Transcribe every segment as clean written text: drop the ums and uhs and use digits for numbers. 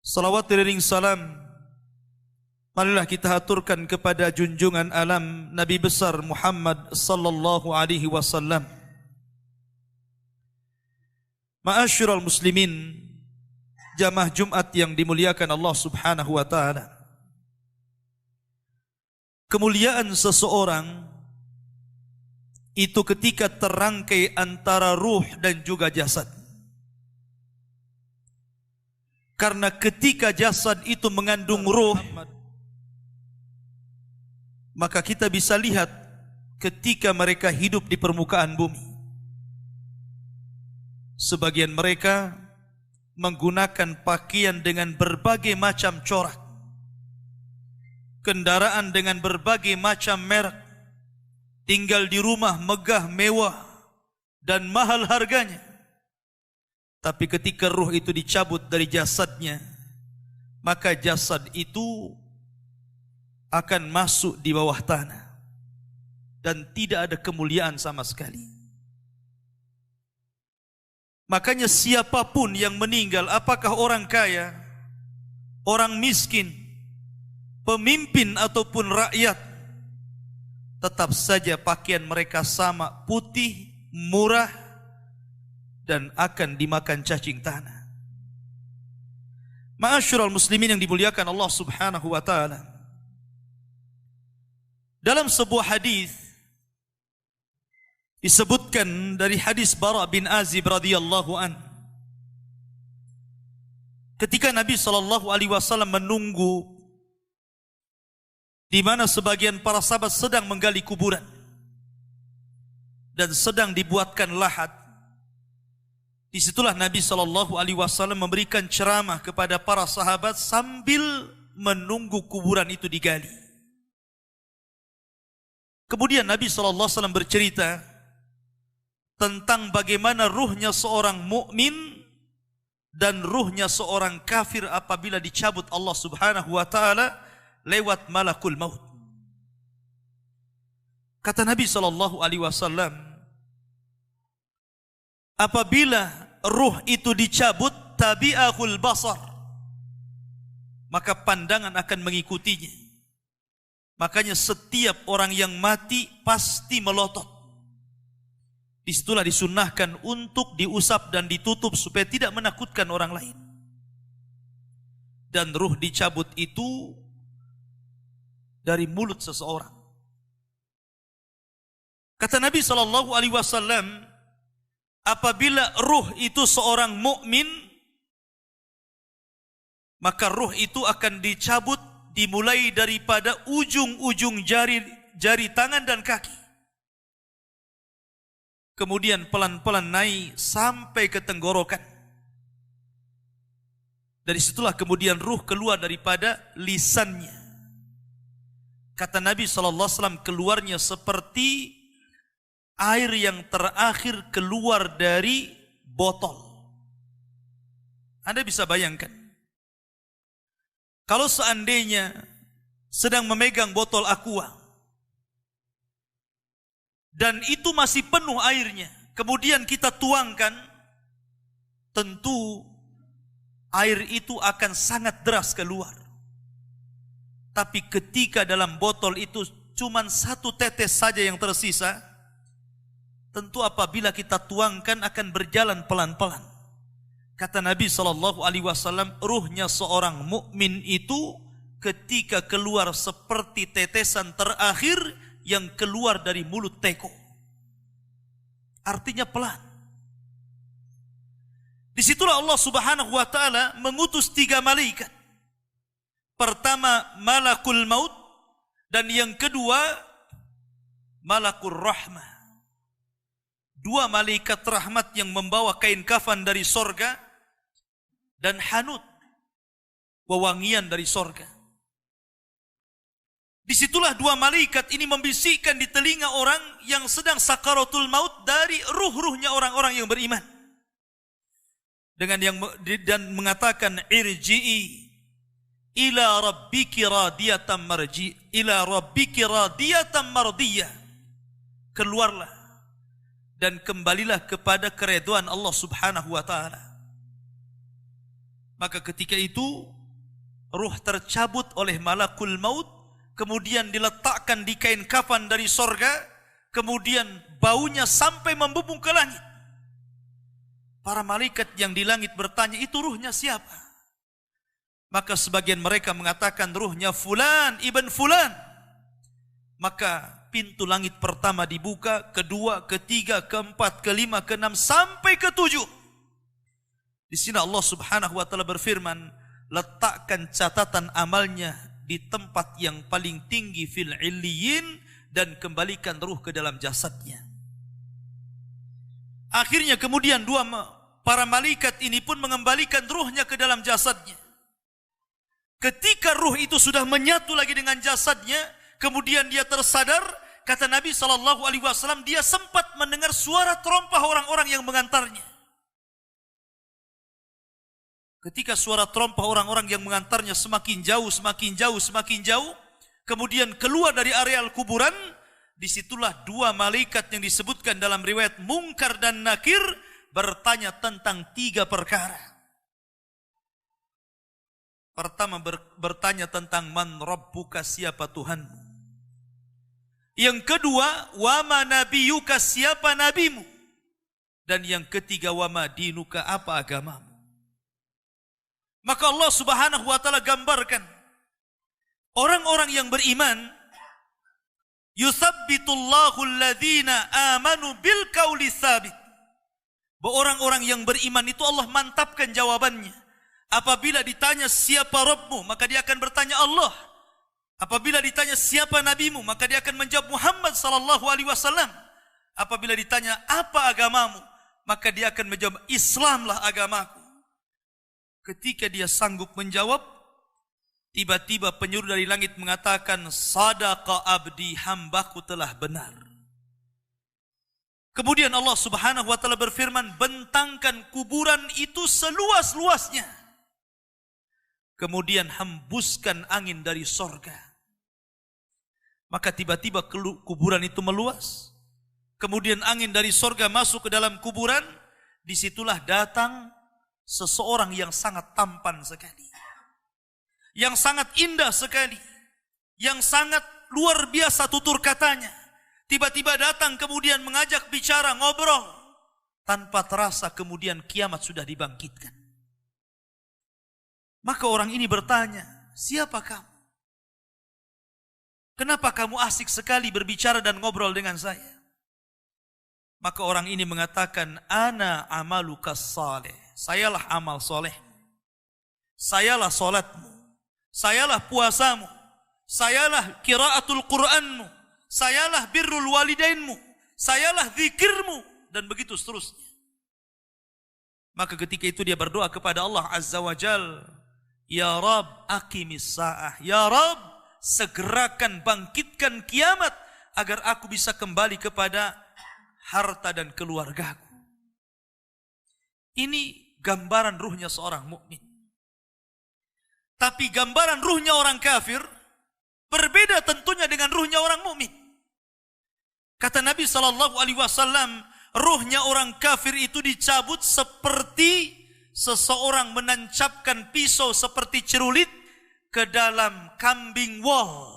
Salawat dan salam marilah kita haturkan kepada junjungan alam Nabi besar Muhammad sallallahu alaihi wasallam. Ma'asyiral muslimin, jamaah Jumat yang dimuliakan Allah Subhanahu wa taala. Kemuliaan seseorang itu ketika terangkai antara ruh dan juga jasad. Karena ketika jasad itu mengandung ruh, maka kita bisa lihat ketika mereka hidup di permukaan bumi. Sebagian mereka menggunakan pakaian dengan berbagai macam corak, kendaraan dengan berbagai macam merek, tinggal di rumah megah mewah dan mahal harganya. Tapi ketika ruh itu dicabut dari jasadnya, maka jasad itu akan masuk di bawah tanah dan tidak ada kemuliaan sama sekali. Makanya siapapun yang meninggal, apakah orang kaya, orang miskin, pemimpin ataupun rakyat, tetap saja pakaian mereka sama, putih, murah, dan akan dimakan cacing tanah. Ma'asyiral muslimin yang dimuliakan Allah Subhanahu wa taala. Dalam sebuah hadis disebutkan dari hadis Bara bin Azib radhiyallahu an, ketika Nabi sallallahu alaihi wasallam menunggu di mana sebagian para sahabat sedang menggali kuburan dan sedang dibuatkan lahat. Disitulah Nabi sallallahu alaihi wasallam memberikan ceramah kepada para sahabat sambil menunggu kuburan itu digali. Kemudian Nabi sallallahu alaihi wasallam bercerita tentang bagaimana ruhnya seorang mukmin dan ruhnya seorang kafir apabila dicabut Allah Subhanahu wa taala lewat malakul maut. Kata Nabi sallallahu alaihi wasallam, apabila ruh itu dicabut, tabi'ahul basar, maka pandangan akan mengikutinya. Makanya setiap orang yang mati pasti melotot. Disitulah disunnahkan untuk diusap dan ditutup supaya tidak menakutkan orang lain. Dan ruh dicabut itu dari mulut seseorang. Kata Nabi sallallahu alaihi wasallam, apabila ruh itu seorang mukmin, maka ruh itu akan dicabut dimulai daripada ujung-ujung jari tangan dan kaki. Kemudian pelan-pelan naik sampai ke tenggorokan. Dari situlah kemudian ruh keluar daripada lisannya. Kata Nabi SAW, keluarnya seperti air yang terakhir keluar dari botol. Anda bisa bayangkan, kalau seandainya sedang memegang botol aqua dan itu masih penuh airnya, kemudian kita tuangkan, tentu air itu akan sangat deras keluar. Tapi ketika dalam botol itu cuma satu tetes saja yang tersisa, tentu apabila kita tuangkan akan berjalan pelan-pelan. Kata Nabi SAW, ruhnya seorang mukmin itu ketika keluar seperti tetesan terakhir yang keluar dari mulut teko. Artinya pelan. Disitulah Allah Subhanahu wa taala mengutus 3 malaikat. Pertama malakul maut, dan yang kedua malakul rahmah. 2 malaikat rahmat yang membawa kain kafan dari sorga dan hanut, wewangian dari sorga. Disitulah 2 malaikat ini membisikkan di telinga orang yang sedang sakaratul maut dari ruh-ruhnya orang-orang yang beriman. Dan mengatakan, irji'i ila rabbiki radiyatan marji, ila rabbiki radiyatan mardiyah. Keluarlah dan kembalilah kepada keridhaan Allah Subhanahu wa taala. Maka ketika itu ruh tercabut oleh malakul maut, kemudian diletakkan di kain kafan dari sorga, kemudian baunya sampai membumbung ke langit. Para malaikat yang di langit bertanya, itu ruhnya siapa? Maka sebagian mereka mengatakan ruhnya fulan ibn fulan. Maka pintu langit pertama dibuka, kedua, ketiga, keempat, kelima, keenam, sampai ketujuh. Di sini Allah Subhanahu wa taala berfirman, letakkan catatan amalnya di tempat yang paling tinggi fil illiyin, dan kembalikan ruh ke dalam jasadnya. Akhirnya kemudian para malaikat ini pun mengembalikan ruhnya ke dalam jasadnya. Ketika ruh itu sudah menyatu lagi dengan jasadnya, kemudian dia tersadar, kata Nabi SAW, dia sempat mendengar suara terompah orang-orang yang mengantarnya. Ketika suara terompah orang-orang yang mengantarnya semakin jauh, semakin jauh, semakin jauh, kemudian keluar dari areal kuburan, disitulah dua malaikat yang disebutkan dalam riwayat Munkar dan Nakir bertanya tentang 3 perkara. Pertama bertanya tentang man rabbuka, siapa Tuhanmu. Yang kedua, wama nabiyuka, siapa nabimu. Dan yang ketiga, wama dinuka, apa agamamu. Maka Allah Subhanahu wa taala gambarkan orang-orang yang beriman, yusabbitullahu alladhina amanu bil qauli tsabit. Orang-orang yang beriman itu Allah mantapkan jawabannya. Apabila ditanya siapa Rabbmu, maka dia akan bertanya Allah. Apabila ditanya siapa nabimu, maka dia akan menjawab Muhammad sallallahu alaihi wasallam. Apabila ditanya apa agamamu, maka dia akan menjawab Islamlah agamaku. Ketika dia sanggup menjawab, tiba-tiba penyuruh dari langit mengatakan, sadaqa abdi, hambaku telah benar. Kemudian Allah Subhanahu wa taala berfirman, bentangkan kuburan itu seluas-luasnya. Kemudian hembuskan angin dari sorga. Maka tiba-tiba kuburan itu meluas. Kemudian angin dari sorga masuk ke dalam kuburan. Disitulah datang seseorang yang sangat tampan sekali. Yang sangat indah sekali. Yang sangat luar biasa tutur katanya. Tiba-tiba datang kemudian mengajak bicara, ngobrol. Tanpa terasa kemudian kiamat sudah dibangkitkan. Maka orang ini bertanya, siapa kamu? Kenapa kamu asik sekali berbicara dan ngobrol dengan saya? Maka orang ini mengatakan, ana amalukas saleh. Sayalah amal soleh. Sayalah solatmu. Sayalah puasamu. Sayalah qiraatul Qur'anmu. Sayalah birrul walidainmu. Sayalah zikirmu. Dan begitu seterusnya. Maka ketika itu dia berdoa kepada Allah Azza wa Jal. Ya Rab, aqimis sa'ah. Ya Rab, segerakan bangkitkan kiamat agar aku bisa kembali kepada harta dan keluargaku. Ini gambaran ruhnya seorang mukmin. Tapi gambaran ruhnya orang kafir berbeda tentunya dengan ruhnya orang mukmin. Kata Nabi SAW, ruhnya orang kafir itu dicabut seperti seseorang menancapkan pisau seperti cerulit ke dalam kambing wol.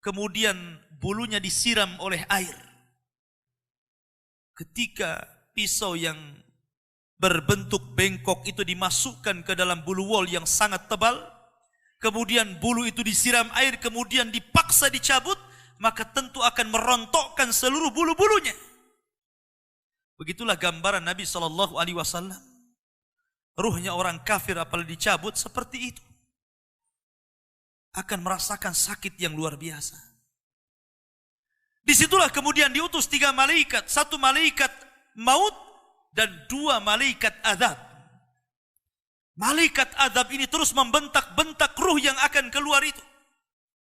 Kemudian bulunya disiram oleh air. Ketika pisau yang berbentuk bengkok itu dimasukkan ke dalam bulu wol yang sangat tebal, kemudian bulu itu disiram air, kemudian dipaksa dicabut, maka tentu akan merontokkan seluruh bulu-bulunya. Begitulah gambaran Nabi SAW. Ruhnya orang kafir apalagi dicabut seperti itu. Akan merasakan sakit yang luar biasa. Disitulah kemudian diutus 3 malaikat. 1 malaikat maut dan 2 malaikat azab. Malaikat azab ini terus membentak-bentak ruh yang akan keluar itu.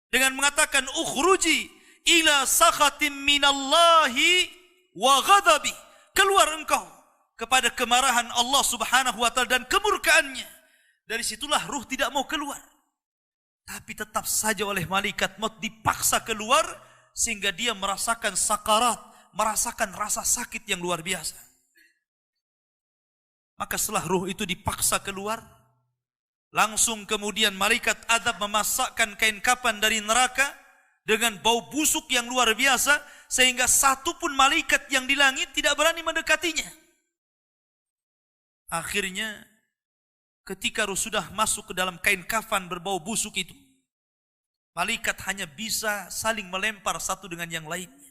Dengan mengatakan, ukhruji ila sakhatim minallahi wa ghadabi. Keluar engkau kepada kemarahan Allah Subhanahu wa taala dan kemurkaannya. Dari situlah ruh tidak mau keluar. Tapi tetap saja oleh malaikat maut dipaksa keluar sehingga dia merasakan sakarat, merasakan rasa sakit yang luar biasa. Maka setelah ruh itu dipaksa keluar, Langsung kemudian malaikat azab memasakkan kain kafan dari neraka dengan bau busuk yang luar biasa, sehingga satu pun malaikat yang di langit tidak berani mendekatinya. Akhirnya ketika ruh sudah masuk ke dalam kain kafan berbau busuk itu, malaikat hanya bisa saling melempar satu dengan yang lainnya.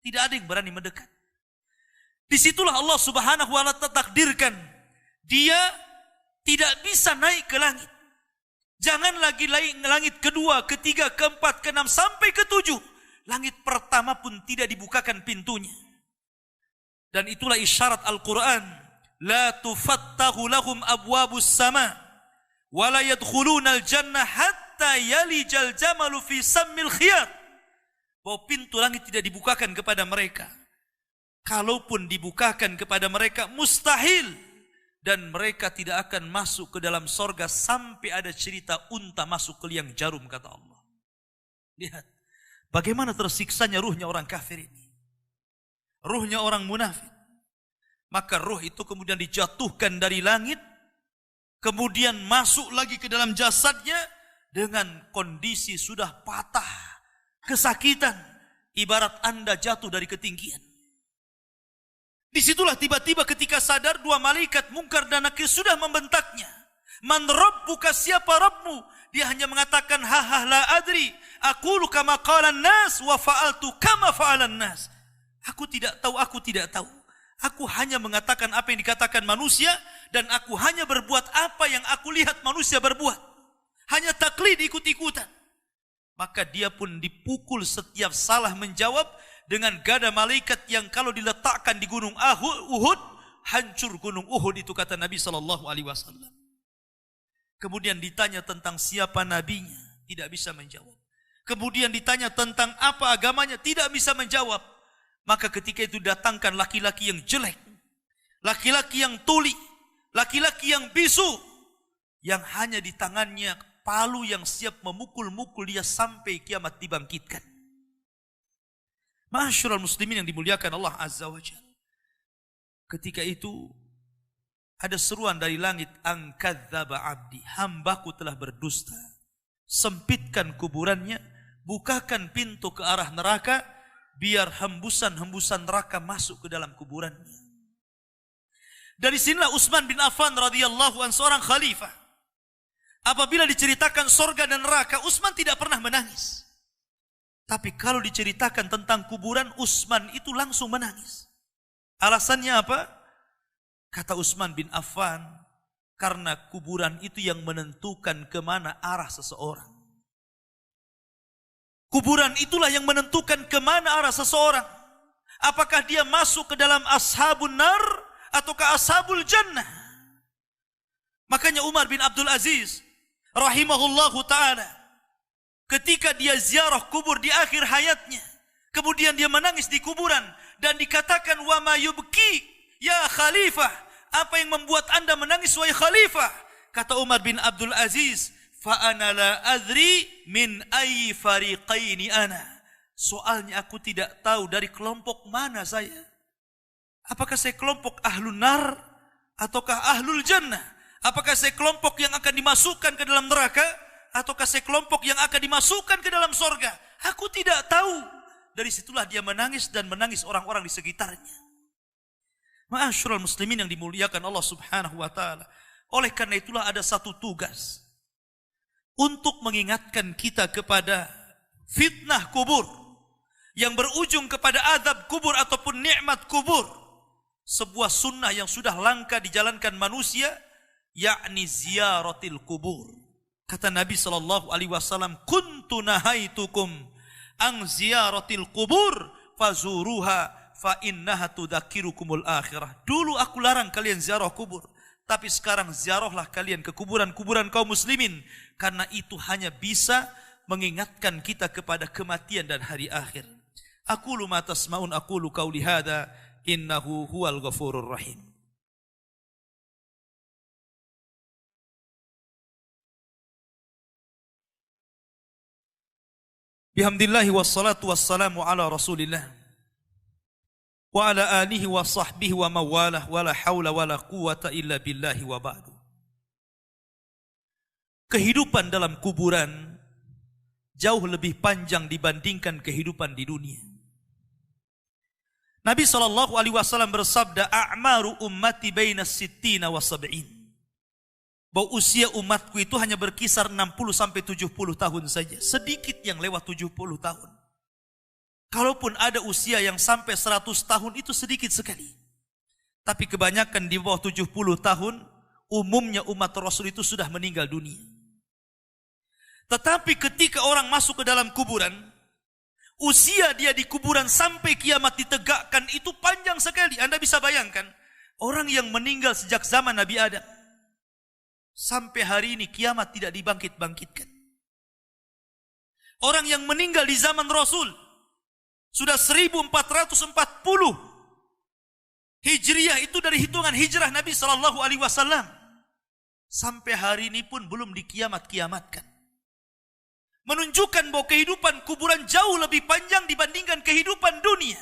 Tidak ada yang berani mendekat. Disitulah Allah Subhanahu wa ta'ala takdirkan dia tidak bisa naik ke langit. Jangan lagi langit kedua, ketiga, keempat, keenam, sampai ketujuh. Langit pertama pun tidak dibukakan pintunya. Dan itulah isyarat Al-Quran. La tufattahu lahum abwabus sama. Wa la yadkhuluna al-jannah hatta yalijal jamalu fi sammil khiyat. Bahwa pintu langit tidak dibukakan kepada mereka. Kalaupun dibukakan kepada mereka, mustahil. Dan mereka tidak akan masuk ke dalam sorga sampai ada cerita unta masuk ke liang jarum, kata Allah. Lihat bagaimana tersiksanya ruhnya orang kafir ini, ruhnya orang munafik. Maka ruh itu kemudian dijatuhkan dari langit, kemudian masuk lagi ke dalam jasadnya dengan kondisi sudah patah, kesakitan, ibarat Anda jatuh dari ketinggian. Disitulah tiba-tiba ketika sadar, dua malaikat Munkar dan Nakir sudah membentaknya. Man rabbuka, siapa Rabbmu? Dia hanya mengatakan ha la adri, aqulu kama qala an-nas wa fa'altu kama fa'alan nas. Aku tidak tahu, aku tidak tahu. Aku hanya mengatakan apa yang dikatakan manusia, dan aku hanya berbuat apa yang aku lihat manusia berbuat. Hanya taklid, ikut-ikutan. Maka dia pun dipukul setiap salah menjawab dengan gada malaikat yang kalau diletakkan di gunung Uhud, hancur gunung Uhud itu, kata Nabi SAW. Kemudian ditanya tentang siapa nabinya, tidak bisa menjawab. Kemudian ditanya tentang apa agamanya, tidak bisa menjawab. Maka ketika itu datangkan laki-laki yang jelek, laki-laki yang tuli, laki-laki yang bisu, yang hanya di tangannya palu yang siap memukul-mukul dia sampai kiamat dibangkitkan. Ma'asyiral muslimin yang dimuliakan Allah Azza wa Jalla. Ketika itu ada seruan dari langit, angkadzaba abdi, hambaku telah berdusta. Sempitkan kuburannya, bukakan pintu ke arah neraka, biar hembusan-hembusan neraka masuk ke dalam kuburannya. Dari sinilah Utsman bin Affan radhiyallahu anhu, seorang khalifah, apabila diceritakan sorga dan neraka, Utsman tidak pernah menangis. Tapi kalau diceritakan tentang kuburan, Utsman itu langsung menangis. Alasannya apa? Kata Utsman bin Affan, karena kuburan itu yang menentukan kemana arah seseorang. Kuburan itulah yang menentukan kemana arah seseorang. Apakah dia masuk ke dalam ashabun nar ataukah ashabul jannah. Makanya Umar bin Abdul Aziz rahimahullahu ta'ala, ketika dia ziarah kubur di akhir hayatnya, kemudian dia menangis di kuburan dan dikatakan, wa ma yubki ya khalifah, apa yang membuat Anda menangis wahai khalifah? Kata Umar bin Abdul Aziz, fa ana la adri min ayyi fariqaini ana. Soalnya aku tidak tahu dari kelompok mana saya. Apakah saya kelompok ahlun nar ataukah ahlul jannah? Apakah saya kelompok yang akan dimasukkan ke dalam neraka ataukah saya kelompok yang akan dimasukkan ke dalam sorga? Aku tidak tahu. Dari situlah dia menangis dan menangis orang-orang di sekitarnya. Ma'asyiral muslimin yang dimuliakan Allah Subhanahu wa ta'ala. Oleh karena itulah ada satu tugas untuk mengingatkan kita kepada fitnah kubur yang berujung kepada azab kubur ataupun nikmat kubur. Sebuah sunnah yang sudah langka dijalankan manusia, yakni ziyaratil kubur. Kata Nabi SAW, kuntu nahaitukum ang ziyaratil kubur fazuruha fa innaha tudzakirukumul akhirah. Dulu aku larang kalian ziarah kubur, tapi sekarang ziarahlah kalian ke kuburan-kuburan kaum muslimin, karena itu hanya bisa mengingatkan kita kepada kematian dan hari akhir. Aqulu ma tasma'un, aqulu qauli hadza, innahu huwal ghafurur rahim. Bihamdillahi wassalatu wassalamu ala rasulillah wa ala alihi wa sahbihi wa mawalah wa la hawla wa la quwata illa billahi wa ba'du. kehidupan dalam kuburan jauh lebih panjang dibandingkan kehidupan di dunia. Nabi SAW bersabda, "A'maru ummati baina sittina wa sab'in." Bahwa usia umatku itu hanya berkisar 60 sampai 70 tahun saja. Sedikit yang lewat 70 tahun. Kalaupun ada usia yang sampai 100 tahun itu sedikit sekali. Tapi kebanyakan di bawah 70 tahun, umumnya umat Rasul itu sudah meninggal dunia. Tetapi ketika orang masuk ke dalam kuburan, usia dia di kuburan sampai kiamat ditegakkan itu panjang sekali. Anda bisa bayangkan, orang yang meninggal sejak zaman Nabi Adam, sampai hari ini kiamat tidak dibangkit-bangkitkan. Orang yang meninggal di zaman Rasul, sudah 1440 Hijriah, itu dari hitungan hijrah Nabi SAW. Sampai hari ini pun belum dikiamat-kiamatkan. Menunjukkan bahwa kehidupan kuburan jauh lebih panjang dibandingkan kehidupan dunia.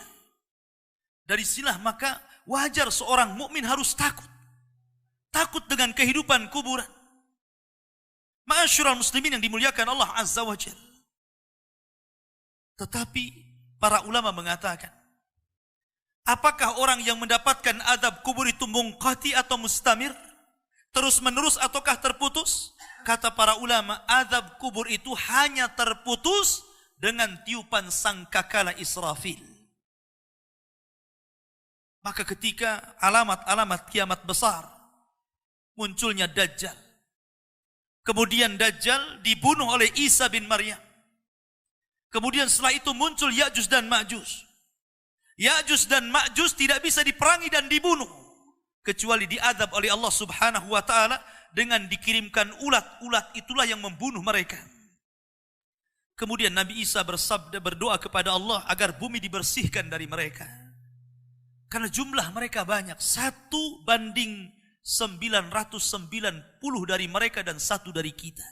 Dari sinilah maka wajar seorang mukmin harus takut. Takut dengan kehidupan kuburan. Ma'asyiral muslimin yang dimuliakan Allah Azza wa Jalla. Tetapi para ulama mengatakan, apakah orang yang mendapatkan azab kubur itu munqati atau mustamir? Terus menerus ataukah terputus? Kata para ulama, azab kubur itu hanya terputus dengan tiupan sangkakala Israfil. Maka ketika alamat-alamat kiamat besar, munculnya Dajjal. Kemudian Dajjal dibunuh oleh Isa bin Maryam. Kemudian setelah itu muncul Ya'juj dan Ma'juj. Ya'juj dan Ma'juj tidak bisa diperangi dan dibunuh, kecuali diadab oleh Allah Subhanahu wa ta'ala dengan dikirimkan ulat-ulat, itulah yang membunuh mereka. Kemudian Nabi Isa berdoa kepada Allah agar bumi dibersihkan dari mereka. Karena jumlah mereka banyak, 1:990 dari mereka dan 1 dari kita.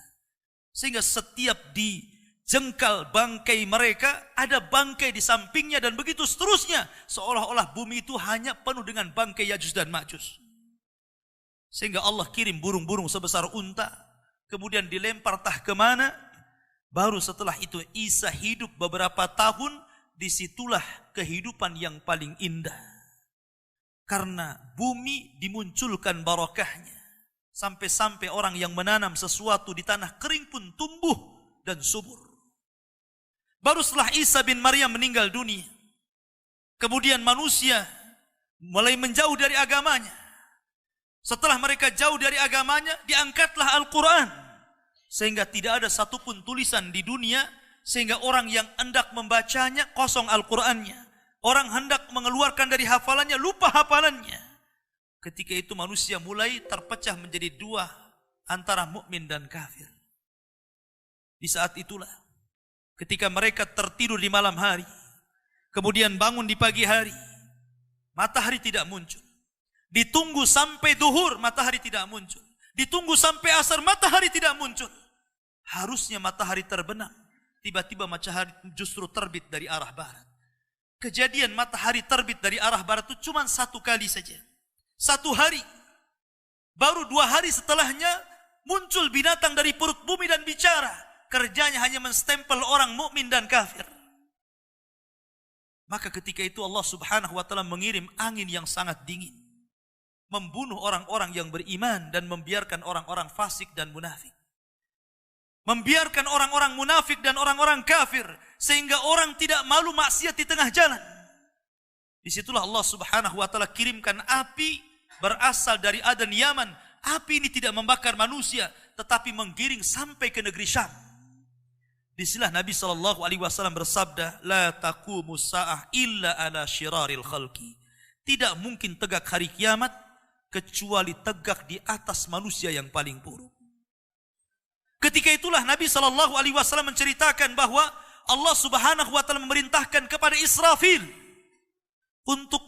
Sehingga setiap dijengkal bangkai mereka, ada bangkai di sampingnya dan begitu seterusnya. Seolah-olah bumi itu hanya penuh dengan bangkai Ya'juj dan Ma'juj. Sehingga Allah kirim burung-burung sebesar unta, kemudian dilempar entah kemana. Baru setelah itu Isa hidup beberapa tahun, disitulah kehidupan yang paling indah. Karena bumi dimunculkan barokahnya. Sampai-sampai orang yang menanam sesuatu di tanah kering pun tumbuh dan subur. Baru setelah Isa bin Maryam meninggal dunia, kemudian manusia mulai menjauh dari agamanya. Setelah mereka jauh dari agamanya, diangkatlah Al-Quran. Sehingga tidak ada satupun tulisan di dunia, sehingga orang yang hendak membacanya kosong Al-Qurannya. Orang hendak mengeluarkan dari hafalannya, lupa hafalannya. Ketika itu manusia mulai terpecah menjadi dua, antara mukmin dan kafir. Di saat itulah, ketika mereka tertidur di malam hari, kemudian bangun di pagi hari, matahari tidak muncul. Ditunggu sampai duhur, matahari tidak muncul. Ditunggu sampai asar, matahari tidak muncul. Harusnya matahari terbenam. Tiba-tiba matahari justru terbit dari arah barat. Kejadian matahari terbit dari arah barat itu cuma 1 kali saja. 1 hari. Baru 2 hari setelahnya muncul binatang dari perut bumi dan bicara. Kerjanya hanya menstempel orang mukmin dan kafir. Maka ketika itu Allah Subhanahu wa ta'ala mengirim angin yang sangat dingin. Membunuh orang-orang yang beriman dan membiarkan orang-orang fasik dan munafik. Membiarkan orang-orang munafik dan orang-orang kafir. Sehingga orang tidak malu maksiat di tengah jalan. Disitulah Allah Subhanahu wa ta'ala kirimkan api berasal dari Aden Yaman. Api ini tidak membakar manusia, tetapi menggiring sampai ke negeri Syam. Disinilah Nabi SAW bersabda, La taqumus sa'ah illa ala syiraril khalqi. Tidak mungkin tegak hari kiamat kecuali tegak di atas manusia yang paling buruk. Ketika itulah Nabi SAW menceritakan bahwa Allah Subhanahu wa ta'ala memerintahkan kepada Israfil untuk